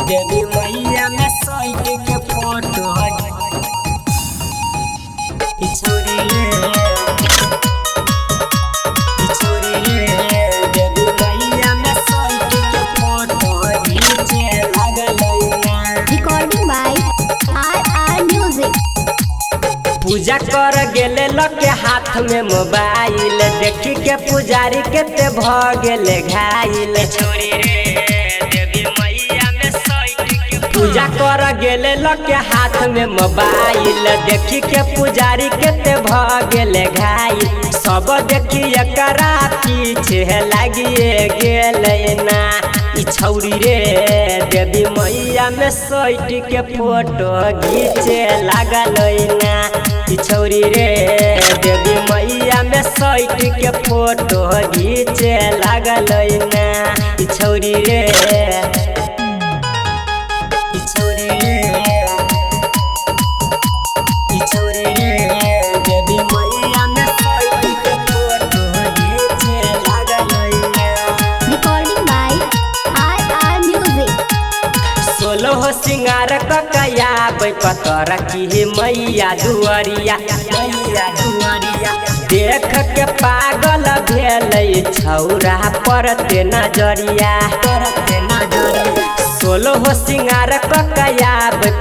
देवी मैया में साइड के फोटो छोरी देवी मैया में साइड के फोटो नीचे लगल। Recording by RR music. पूजा कर गेले लके हाथ में मोबाइल देखी के पुजारी केते भ गेले घायल। छोरी देवी मैया में साइड के पूजा कर गेले लके हाथ में मोबाइल देखी के पुजारी केते भ गेले घायल। सब देखी एकरा पीछे लागिए गेले ना ई छौरी रे देवी मैया में साइड के फोटो घीचे लागल ना। ई छौरी रे देवी मैया में साइड के फोटो घीचे लागल ना। ई छौरी रे देवी मैया में साइड के फोटो घीचे लागल ना। Recording by RR music. सोलह सिंगार ककया पतर की मैया दुआरिया देख के पागल भेल छौरा परते नजरिया। सोलह सिंगार ककया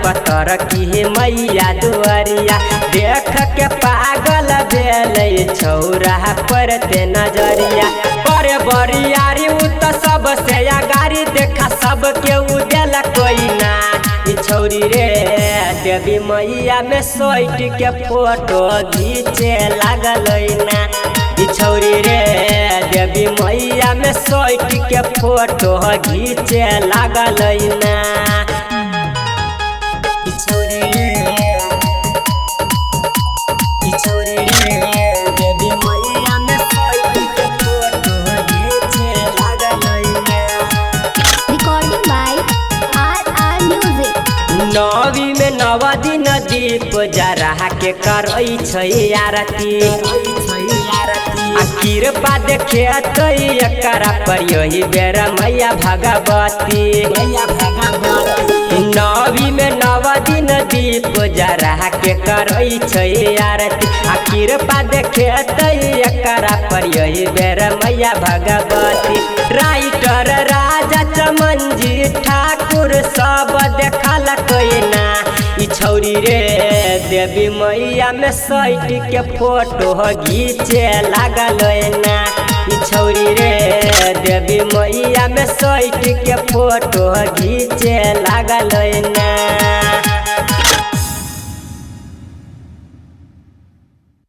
पतर की मैया दुआरिया देख के पागल भेल छौरा परते नजरिया। बड़े बरियारी उ तो सबसे गाड़ी देखा सबके उ देला कोई ना। ई छौरी रे देवी मैया में साइड के फोटो घीचे लागल ना। ई छौरी रे देवी मैया में साइड के फोटो घीचे लागल ना। ई छौरी रे देवी मैया में साइड के फोटो घीचे लागल ना। Recording by RR music. नवी में नवा दिन दीप जरा के करई छै आरती। कृपा देखे एकरा पर यही बेर मैया भगवती। नवी में नवा दिन दीप जरा के करई छै आरती। कृपा देखे एकरा पर यही बेर मैया भगवती। राइटर राजा चमनजी ठाकुर सब देखल कोई ना। ई छौरी रे देवी मैया में साइड के फोटो घीचे लागल ना। ई छौरी रे देवी मैया में साइड के फोटो घीचे लागल ना।